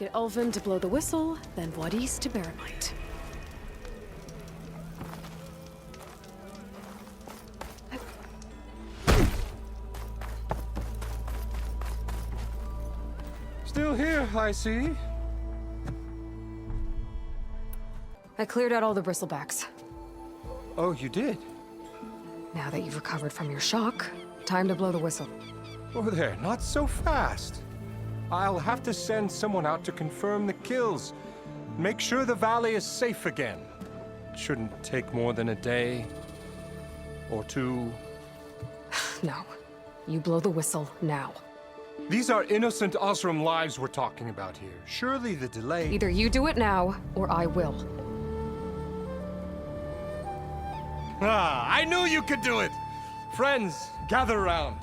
Get Ulvin to blow the whistle, then Wadis to bear in mind. Still here, I see. I cleared out all the bristlebacks. Oh, you did? Now that you've recovered from your shock, time to blow the whistle. Oh there, not so fast. I'll have to send someone out to confirm the kills. Make sure the valley is safe again. Shouldn't take more than a day. Or two. No. You blow the whistle now. These are innocent Osram lives we're talking about here. Surely the delay... Either you do it now, or I will. Ah, I knew you could do it! Friends, gather around.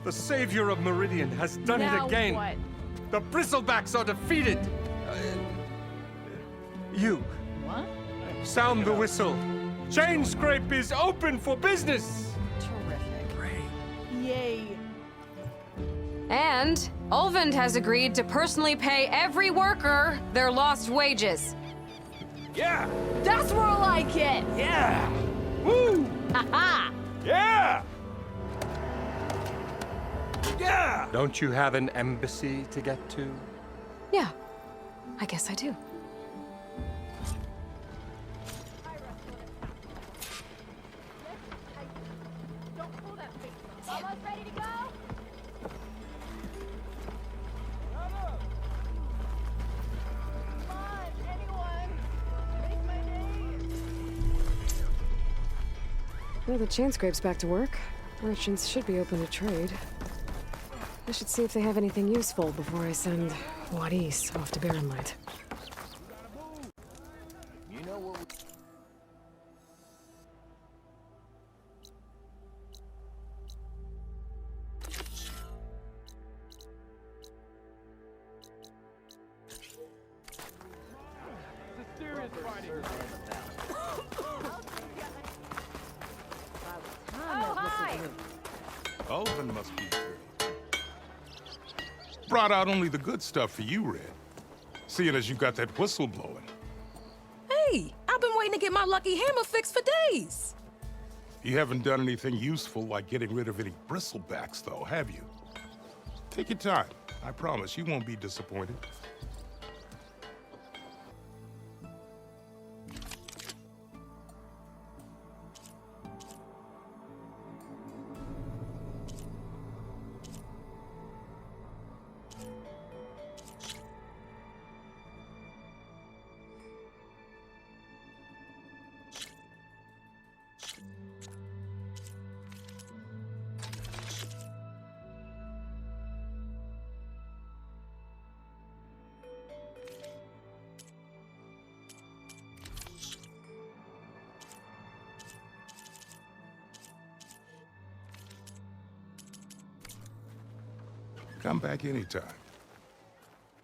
The savior of Meridian has done it again. What? The bristlebacks are defeated. You. What? Sound the whistle. Chain Scrape is open for business. Terrific. Yay. And Ulvin has agreed to personally pay every worker their lost wages. Yeah. That's more like it. Yeah. Woo. Ha Yeah. Yeah. Don't you have an embassy to get to? Yeah, I guess I do. Almost ready to go? Come on, anyone. Take my name. Well, the chain scrape's back to work. Merchants should be open to trade. I should see if they have anything useful before I send Wadis off to Barren Light. Ulvin must be thrilled. Brought out only the good stuff for you, Red. Seeing as you got that whistle blowing. Hey, I've been waiting to get my lucky hammer fixed for days. You haven't done anything useful like getting rid of any bristlebacks, though, have you? Take your time. I promise you won't be disappointed. Come back anytime.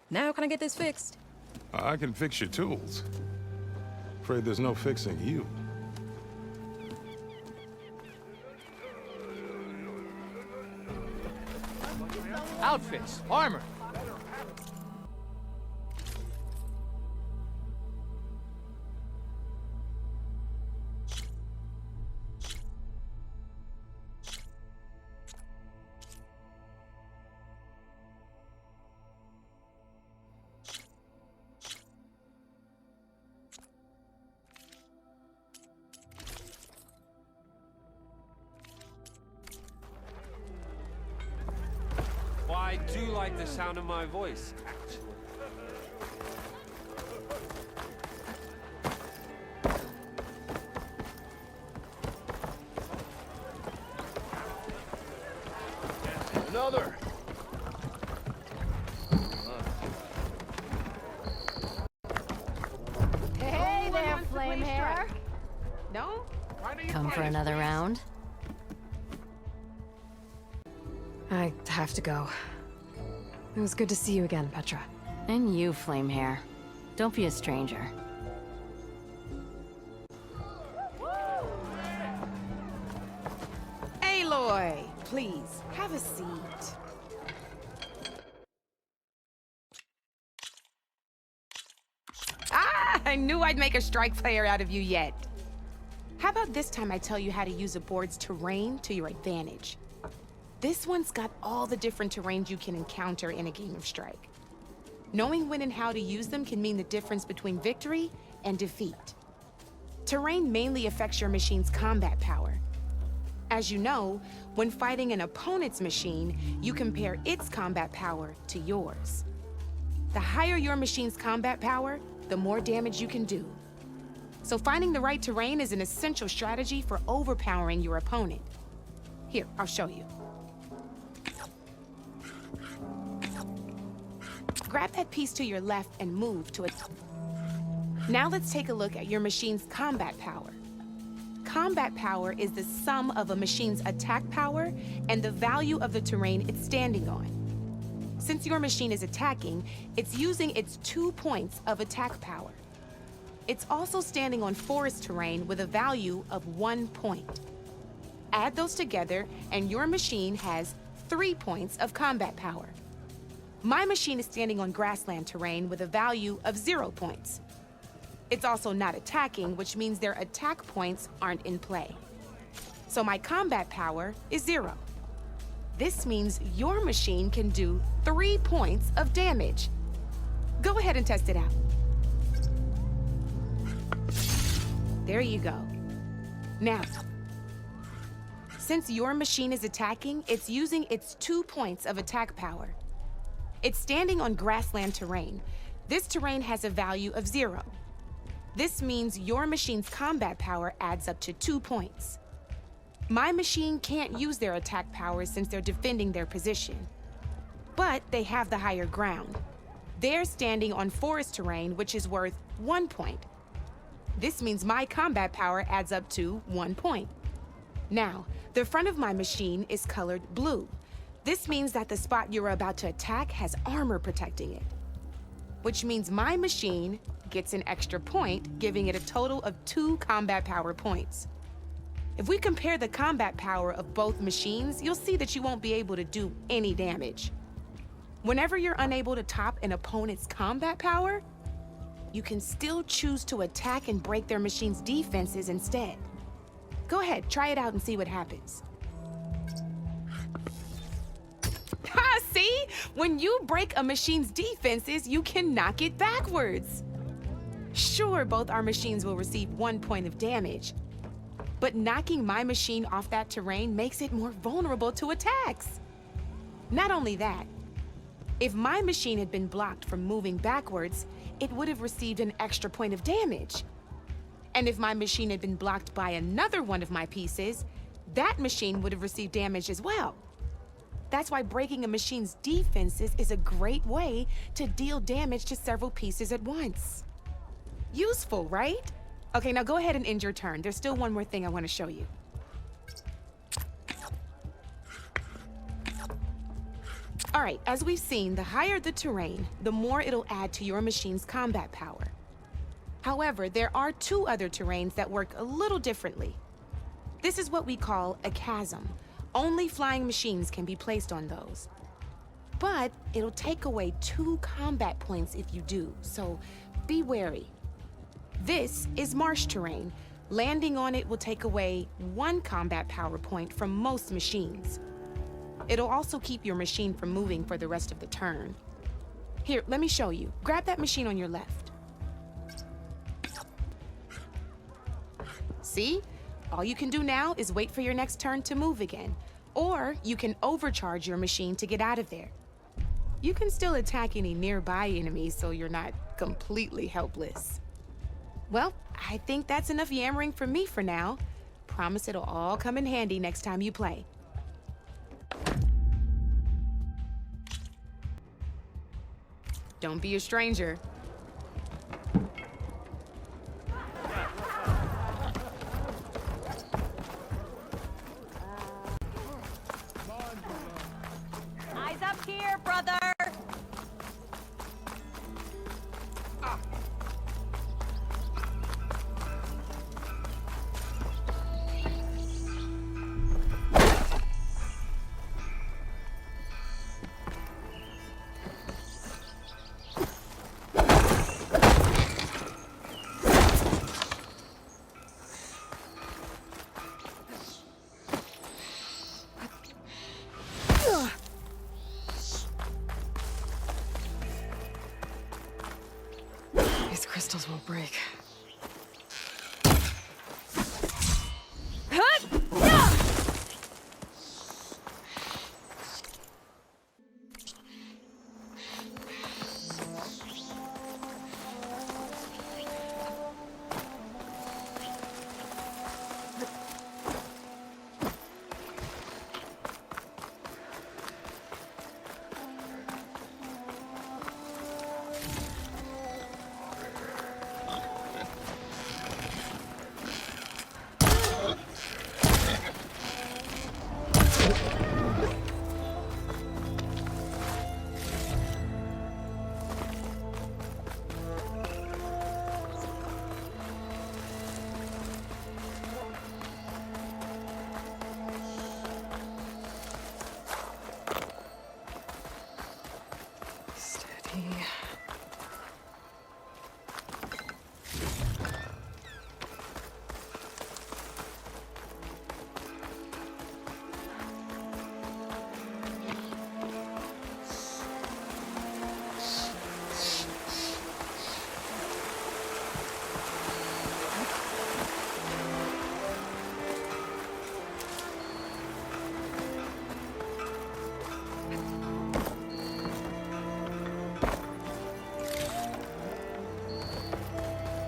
Now can I get this fixed? I can fix your tools. Afraid there's no fixing you. Outfits, armor. I do like the sound of my voice, actually. Another. Hey there, flame hair. No? Come for another round? I have to go. It was good to see you again, Petra. And you, flame hair. Don't be a stranger. Aloy, please, have a seat. I knew I'd make a strike player out of you yet. How about this time I tell you how to use a board's terrain to your advantage? This one's got all the different terrains you can encounter in a game of Strike. Knowing when and how to use them can mean the difference between victory and defeat. Terrain mainly affects your machine's combat power. As you know, when fighting an opponent's machine, you compare its combat power to yours. The higher your machine's combat power, the more damage you can do. So finding the right terrain is an essential strategy for overpowering your opponent. Here, I'll show you. Grab that piece to your left and move to it. Now let's take a look at your machine's combat power. Combat power is the sum of a machine's attack power and the value of the terrain it's standing on. Since your machine is attacking, it's using its 2 points of attack power. It's also standing on forest terrain with a value of 1 point. Add those together, and your machine has 3 points of combat power. My machine is standing on grassland terrain with a value of 0 points. It's also not attacking, which means their attack points aren't in play. So my combat power is 0. This means your machine can do 3 points of damage. Go ahead and test it out. There you go. Now, since your machine is attacking, it's using its 2 points of attack power. It's standing on grassland terrain. This terrain has a value of 0. This means your machine's combat power adds up to 2 points. My machine can't use their attack powers since they're defending their position. But they have the higher ground. They're standing on forest terrain, which is worth 1 point. This means my combat power adds up to 1 point. Now, the front of my machine is colored blue. This means that the spot you're about to attack has armor protecting it, which means my machine gets an extra point, giving it a total of 2 combat power points. If we compare the combat power of both machines, you'll see that you won't be able to do any damage. Whenever you're unable to top an opponent's combat power, you can still choose to attack and break their machine's defenses instead. Go ahead, try it out and see what happens. Ha, see? When you break a machine's defenses, you can knock it backwards. Sure, both our machines will receive 1 point of damage, but knocking my machine off that terrain makes it more vulnerable to attacks. Not only that, if my machine had been blocked from moving backwards, it would have received an extra point of damage. And if my machine had been blocked by another one of my pieces, that machine would have received damage as well. That's why breaking a machine's defenses is a great way to deal damage to several pieces at once. Useful, right? Okay, now go ahead and end your turn. There's still one more thing I want to show you. All right, as we've seen, the higher the terrain, the more it'll add to your machine's combat power. However, there are 2 other terrains that work a little differently. This is what we call a chasm. Only flying machines can be placed on those. But it'll take away 2 combat points if you do, so be wary. This is marsh terrain. Landing on it will take away 1 combat power point from most machines. It'll also keep your machine from moving for the rest of the turn. Here, let me show you. Grab that machine on your left. See? All you can do now is wait for your next turn to move again. Or you can overcharge your machine to get out of there. You can still attack any nearby enemies so you're not completely helpless. Well, I think that's enough yammering from me for now. Promise it'll all come in handy next time you play. Don't be a stranger. Eyes up here, brother! crystals won't break.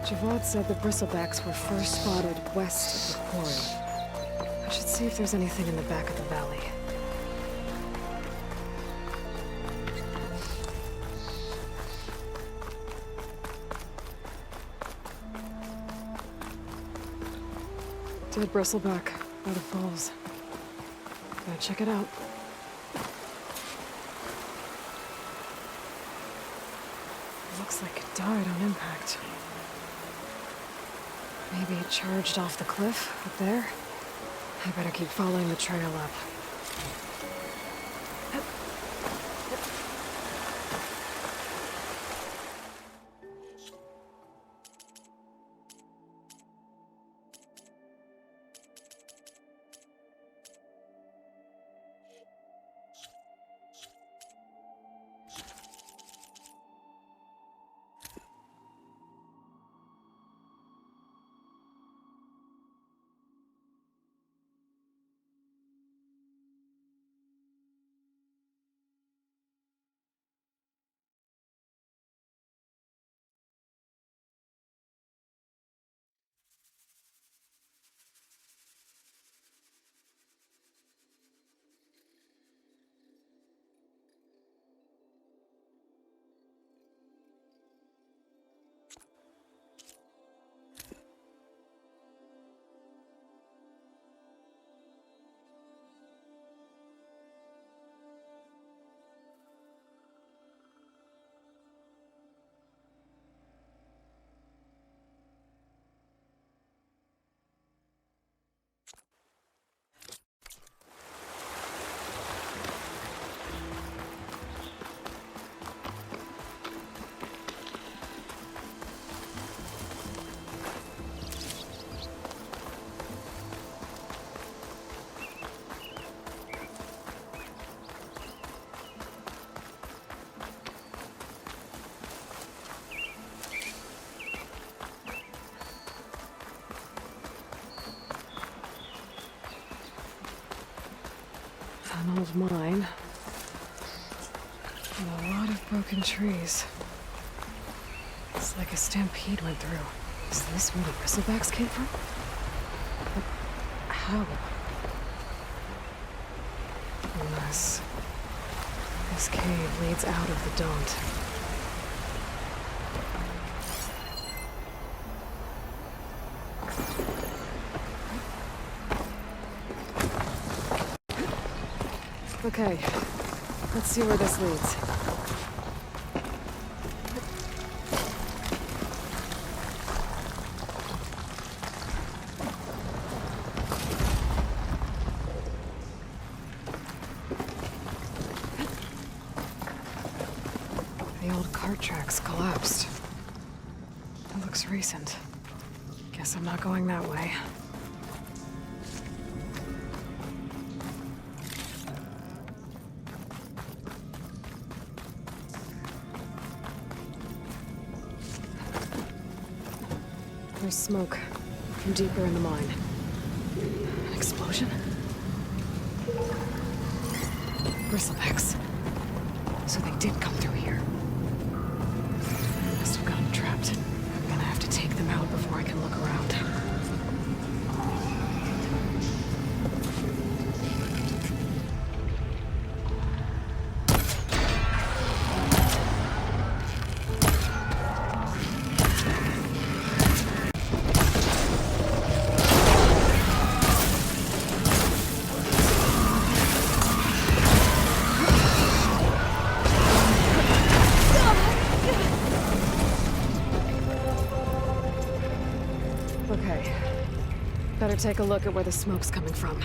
Javad said the bristlebacks were first spotted west of the quarry. I should see if there's anything in the back of the valley. Dead bristleback by the falls. Gotta check it out. Looks like it died on impact. Maybe it charged off the cliff up there. I better keep following the trail up. An old mine. And a lot of broken trees. It's like a stampede went through. Is this where the bristlebacks came from? But how? Unless this cave leads out of the Daunt. Okay, let's see where this leads. The old cart tracks collapsed. It looks recent. Guess I'm not going that way. There's smoke from deeper in the mine. An explosion? Bristlebacks. So they did come through here. Must have gotten trapped. I'm gonna have to take them out before I can look around. Okay. Better take a look at where the smoke's coming from.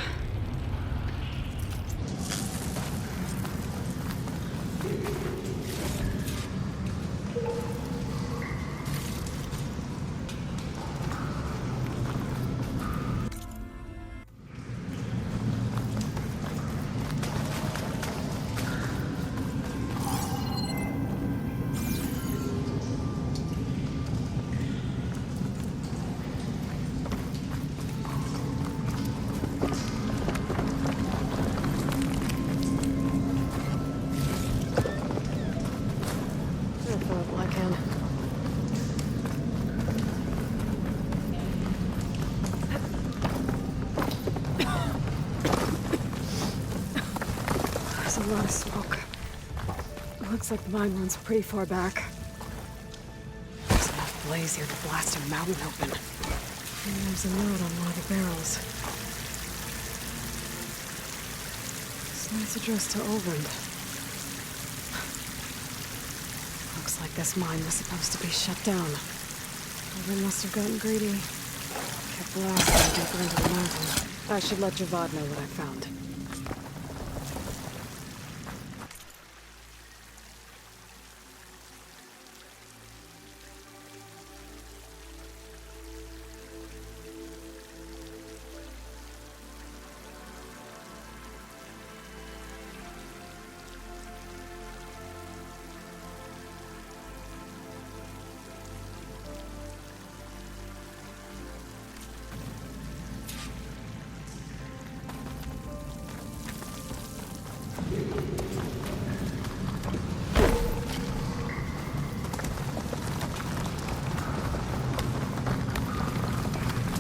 I can. There's a lot of smoke. Looks like the mine runs pretty far back. There's enough blaze here to blast a mountain open. And there's a note on one of the barrels. This night's addressed to Overend. Looks like this mine was supposed to be shut down. Overend must have gotten greedy. Kept blasting deeper into the mountain. I should let Javad know what I found.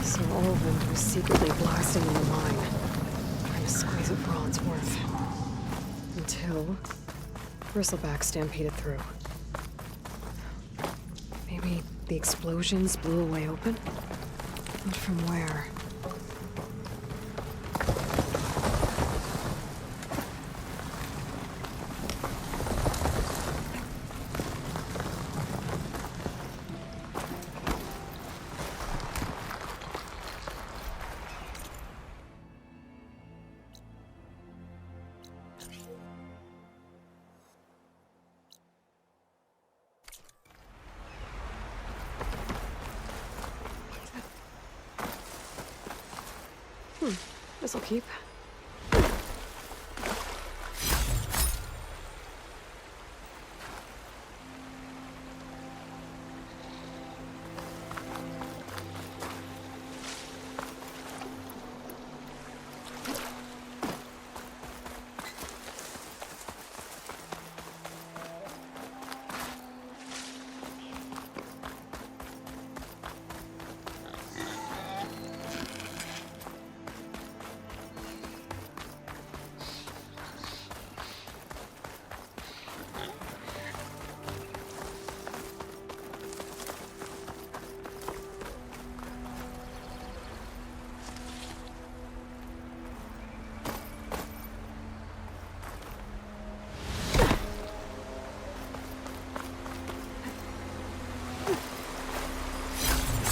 So Overend was secretly blasting in the mine, trying to squeeze it for all it's worth. Until Bristleback stampeded through. Maybe the explosions blew a way open? But from where? This'll keep.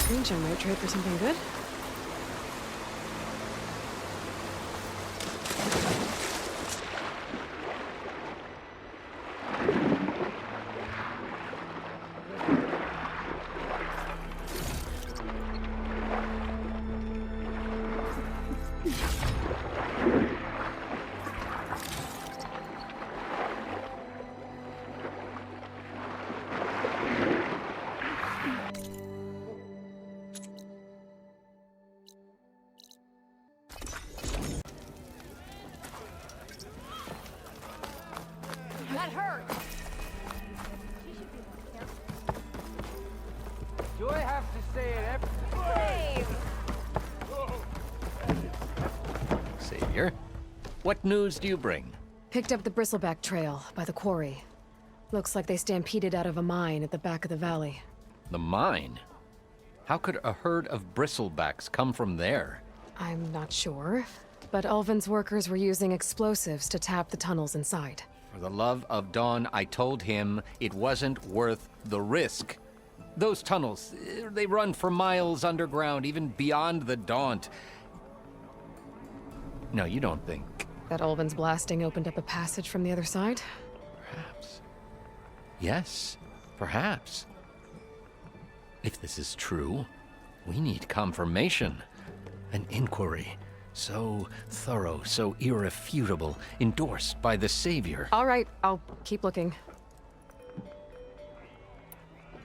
Strange, I might trade for something good. Do I have to say it every... Savior, what news do you bring? Picked up the bristleback trail by the quarry. Looks like they stampeded out of a mine at the back of the valley. The mine? How could a herd of bristlebacks come from there? I'm not sure, but Ulvin's workers were using explosives to tap the tunnels inside. For the love of Dawn, I told him it wasn't worth the risk. Those tunnels, they run for miles underground, even beyond the Daunt. No, you don't think... That Ulvin's blasting opened up a passage from the other side? Perhaps. Yes, perhaps. If this is true, we need confirmation. An inquiry. So thorough, so irrefutable, endorsed by the Savior. All right, I'll keep looking.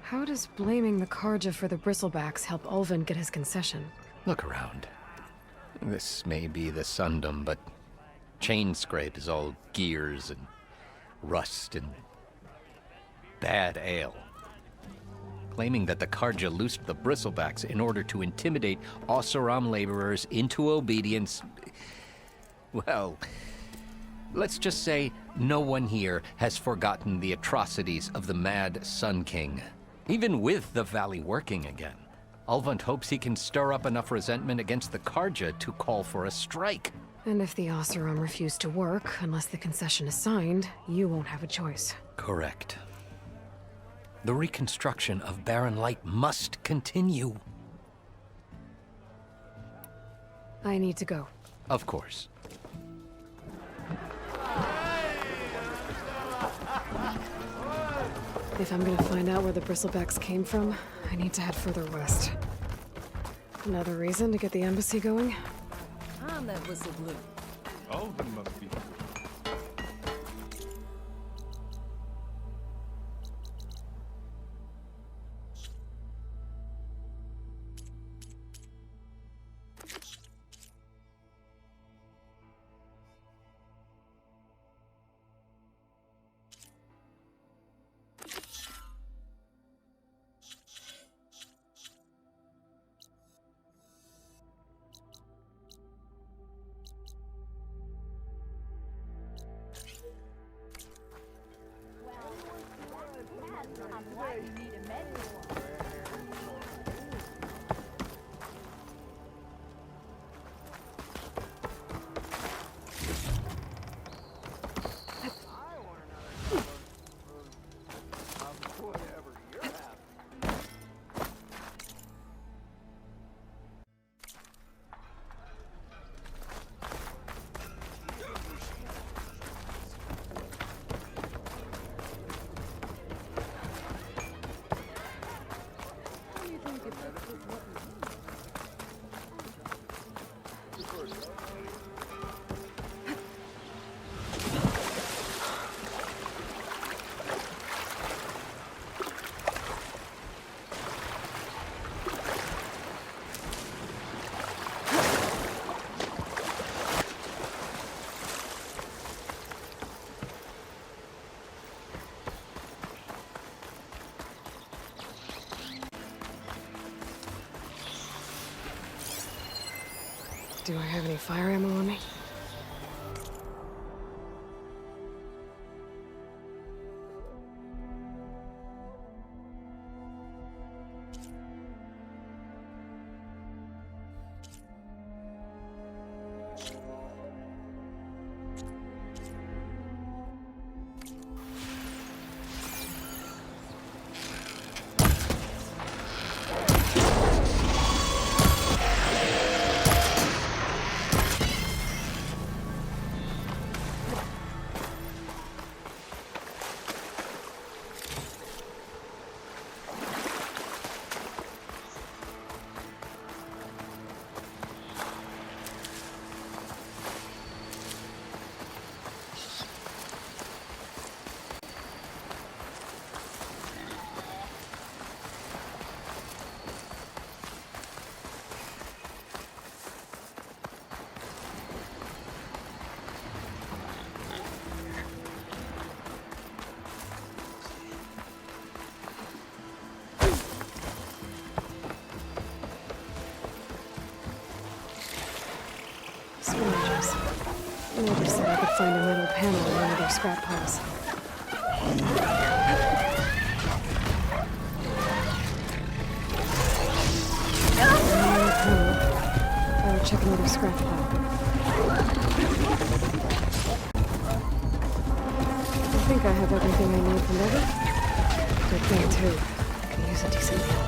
How does blaming the Karja for the bristlebacks help Ulvin get his concession? Look around. This may be the Sundom, but Chain Scrape is all gears and rust and bad ale. Claiming that the Karja loosed the bristlebacks in order to intimidate Oseram laborers into obedience. Well, let's just say no one here has forgotten the atrocities of the Mad Sun King. Even with the valley working again, Ulvund hopes he can stir up enough resentment against the Karja to call for a strike. And if the Oseram refuse to work, unless the concession is signed, you won't have a choice. Correct. The reconstruction of Barren Light must continue. I need to go. Of course. If I'm gonna find out where the bristlebacks came from, I need to head further west. Another reason to get the embassy going? I'm that whistle blue. Oh, that must be... Do I have any fire ammo on me? Find a metal panel in one of their scrap piles. I'll check another scrap pile. I think I have everything I need from Ever. Good thing, too. I can use a decent meal.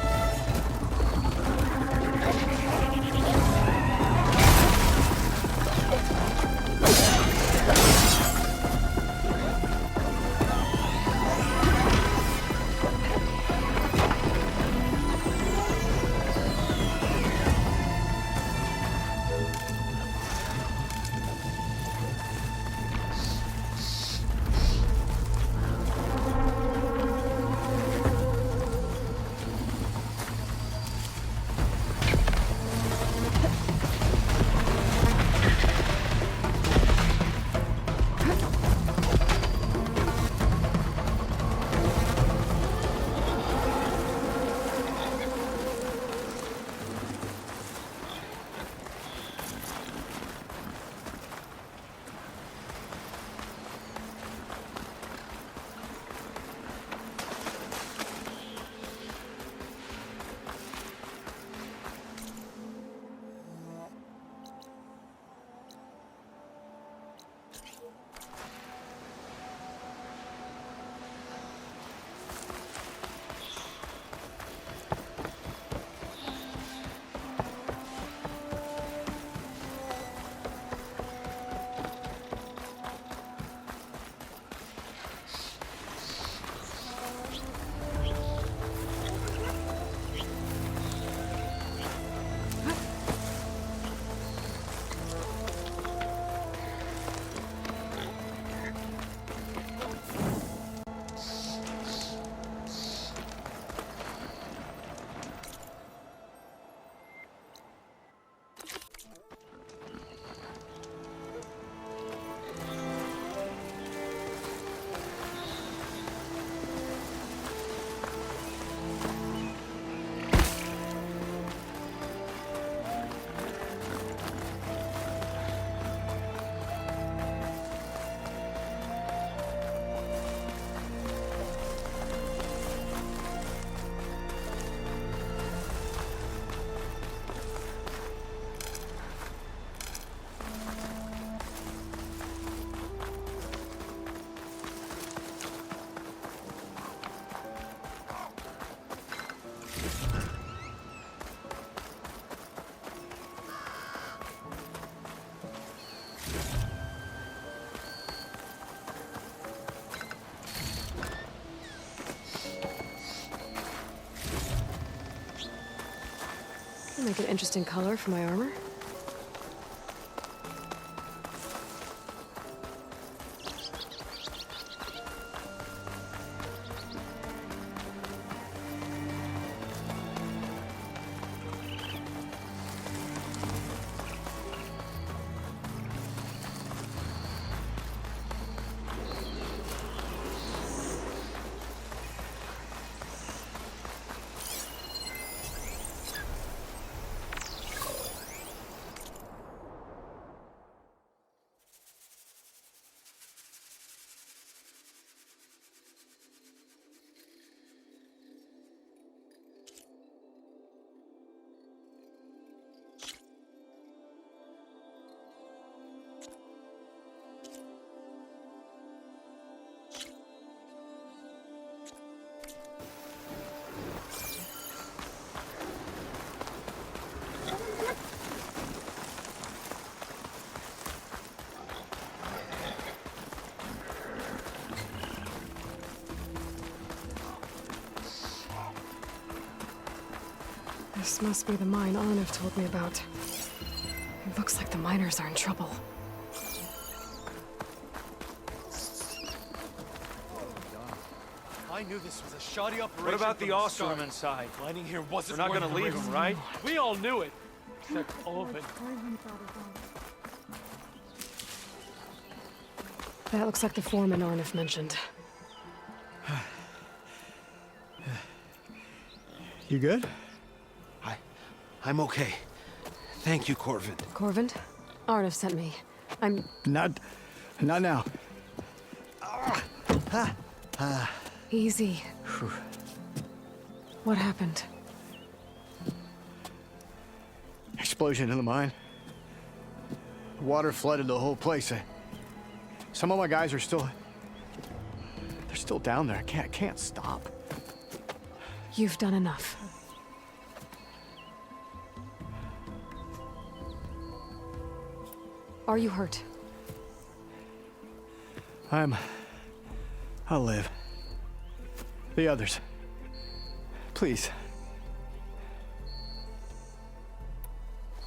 Make an interesting color for my armor. This must be the mine Arnav told me about. It looks like the miners are in trouble. I knew this was a shoddy operation. What about the Ostrom Ostrom inside? Mining here wasn't We're not one gonna of the leave risks. him, right? We all knew it. Except Oven. That looks like the foreman Arnav mentioned. You good? I'm okay. Thank you, Corvin. Corvin? Arnav sent me. I'm... Not Not now. Easy. What happened? Explosion in the mine. Water flooded the whole place. Some of my guys are still... They're still down there. I can't stop. You've done enough. Are you hurt? I'll live. The others. Please.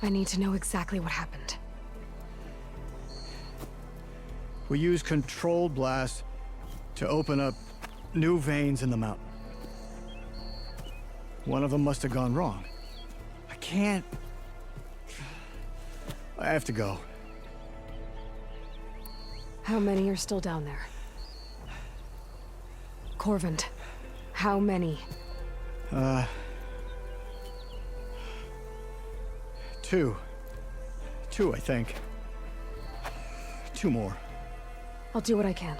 I need to know exactly what happened. We used controlled blasts to open up new veins in the mountain. One of them must have gone wrong. I can't... I have to go. How many are still down there? Corvand, how many? Two. Two, I think. Two more. I'll do what I can.